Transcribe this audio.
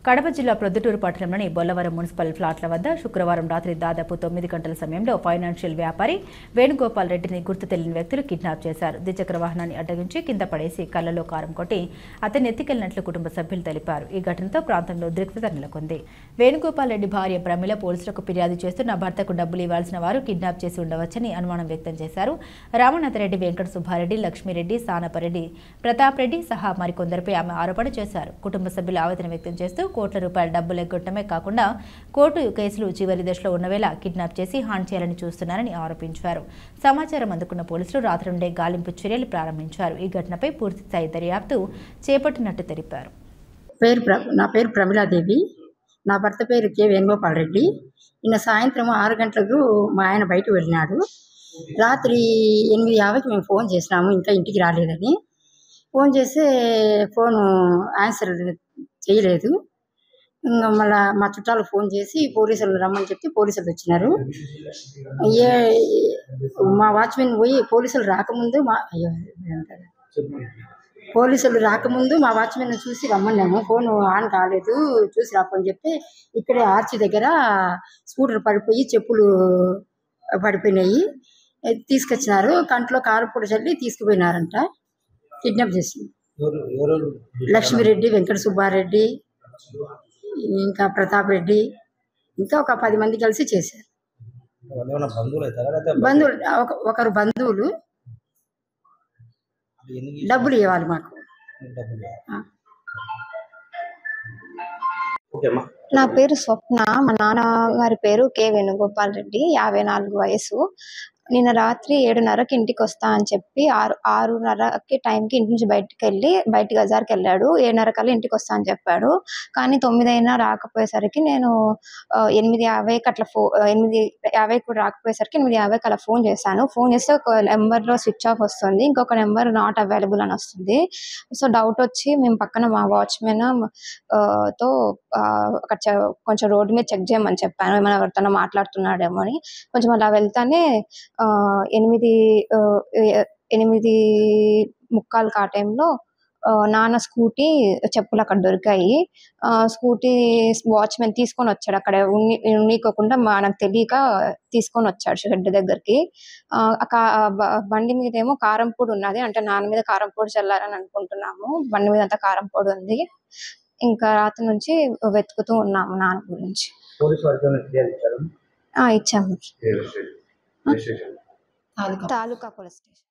కడప జిల్లా ప్రొద్దుటూరు పట్టణంలోని బొల్లవరం మున్సిపల్ ఫ్లాట్ల వద్ద శుక్రవారం రాత్రి దాదాపు 9 గంటల సమయంలో ఫైనాన్షియల్ వ్యాపారి వేణుగోపాల్ రెడ్డిని గుర్తు తెలియని వ్యక్తులు కిడ్నాప్ చేశారు. ద్విచక్ర వాహనాన్ని అడ్డగించి కింద పడేసి కళ్లలో కారం కొట్టి అతన్ని ఎత్తికెళ్లినట్లు కుటుంబ సభ్యులు తెలిపారు. ఈ ఘటనతో ప్రాంతంలో ఉద్రిక్తత నెలకొంది. వేణుగోపాల్ రెడ్డి భార్య ప్రమిళ పోలీసులకు ఫిర్యాదు చేస్తూ నా భర్తకు డబ్బులు ఇవ్వాల్సిన వారు కిడ్నాప్ చేసి ఉండవచ్చని అనుమానం వ్యక్తం చేశారు. రామనాథరెడ్డి, వెంకట సుబ్బారెడ్డి, లక్ష్మీరెడ్డి, సానపరెడ్డి, ప్రతాప్ రెడ్డి సహా మరికొందరిపై ఆమె ఆరోపణ చేశారు. కుటుంబ సభ్యులు ఆవేదన వ్యక్తం చేస్తూ కోట్ల రూపాయల డబ్బులు ఎగ్గొట్టడమే కాకుండా కోర్టు కేసులు చివరి దశలో ఉన్నవేళ కిడ్నాప్ చేసి హాన్ చేయాలని చూస్తున్నారని ఆరోపించారు. సమాచారం అందుకున్న పోలీసులు రాత్రి నుండే గాలింపు చర్యలు ప్రారంభించారు. ఈ ఘటనపై పూర్తి స్థాయి దర్యాప్తు చేపట్టినట్టు తెలిపారు. నా పేరు ప్రమిళాదేవి. నా భర్త పేరు కె వేణుగోపాల్ రెడ్డి. నిన్న సాయంత్రం 6 గంటలకు మా ఆయన బయటకు వెళ్ళినాడు. రాత్రి 8:50కి మేము ఫోన్ చేసినాము, ఇంకా ఇంటికి రాలేదని. ఫోన్ చేస్తే ఫోను ఆన్సర్ చేయలేదు. ఇంకా మళ్ళీ మా చుట్టాలు ఫోన్ చేసి పోలీసులు రమ్మని చెప్తే పోలీసులు వచ్చినారు. మా వాచ్మెన్ పోయి పోలీసులు రాకముందు మా వాచ్మెన్ చూసి రమ్మన్నాము. ఫోన్ ఆన్ కాలేదు, చూసి రాపని చెప్తే ఇక్కడే ఆర్చి దగ్గర స్కూటర్ పడిపోయి చెప్పులు పడిపోయినాయి, తీసుకొచ్చినారు. కంట్లో కారపొడి చల్లి తీసుకుపోయినారంట. కిడ్నాప్ చేసి లక్ష్మీరెడ్డి, వెంకట సుబ్బారెడ్డి, ఇంకా ప్రతాప్ రెడ్డి, ఇంకా ఒక 10 మంది కలిసి చేశారు. బంధువులు, ఒకరు బంధువులు డబ్బులు ఇవ్వాలి మాకు. నా పేరు స్వప్న. మా నాన్నగారి పేరు కె వేణుగోపాల్ రెడ్డి, 54 వయసు. నిన్న రాత్రి 7:30కి ఇంటికి వస్తా అని చెప్పి 6:30కి టైంకి ఇంటి నుంచి బయట బజార్కి వెళ్ళాడు. 7:30 కల్లా ఇంటికి వస్తా అని చెప్పాడు. కానీ 9 అయినా రాకపోయేసరికి నేను 8:50కి అట్లా 8:50 కూడా రాకపోయేసరికి 8:50కి అలా ఫోన్ చేశాను. ఫోన్ చేస్తే ఒక నెంబర్లో స్విచ్ ఆఫ్ వస్తుంది, ఇంకొక నెంబర్ నాట్ అవైలబుల్ అని వస్తుంది. సో డౌట్ వచ్చి మేము పక్కన మా వాచ్మెన్ తో అక్కడ కొంచెం రోడ్డు మీద చెక్ చేయమని చెప్పాను, ఏమైనా ఎవరితోనో మాట్లాడుతున్నాడేమో అని. కొంచెం అలా వెళ్తానే 8:45 ఆ టైంలో నాన్న స్కూటీ చెప్పులు అక్కడ దొరికాయి. స్కూటీ వాచ్మెన్ తీసుకొని వచ్చాడు. అక్కడ ఉన్నీకోకుండా మనకు తెలియక తీసుకొని వచ్చాడు షెడ్ దగ్గరికి. బండి మీద ఏమో కారం పొడి ఉన్నది, అంటే నాన్న మీద కారం పొడి చల్లారని అనుకుంటున్నాము. బండి మీద అంతా కారం పొడి ఉంది. ఇంకా రాత్రి నుంచి వెతుకుతూ ఉన్నాము నాన్న గురించి. ఇచ్చాము. తాలూకా పోలీస్ స్టేషన్.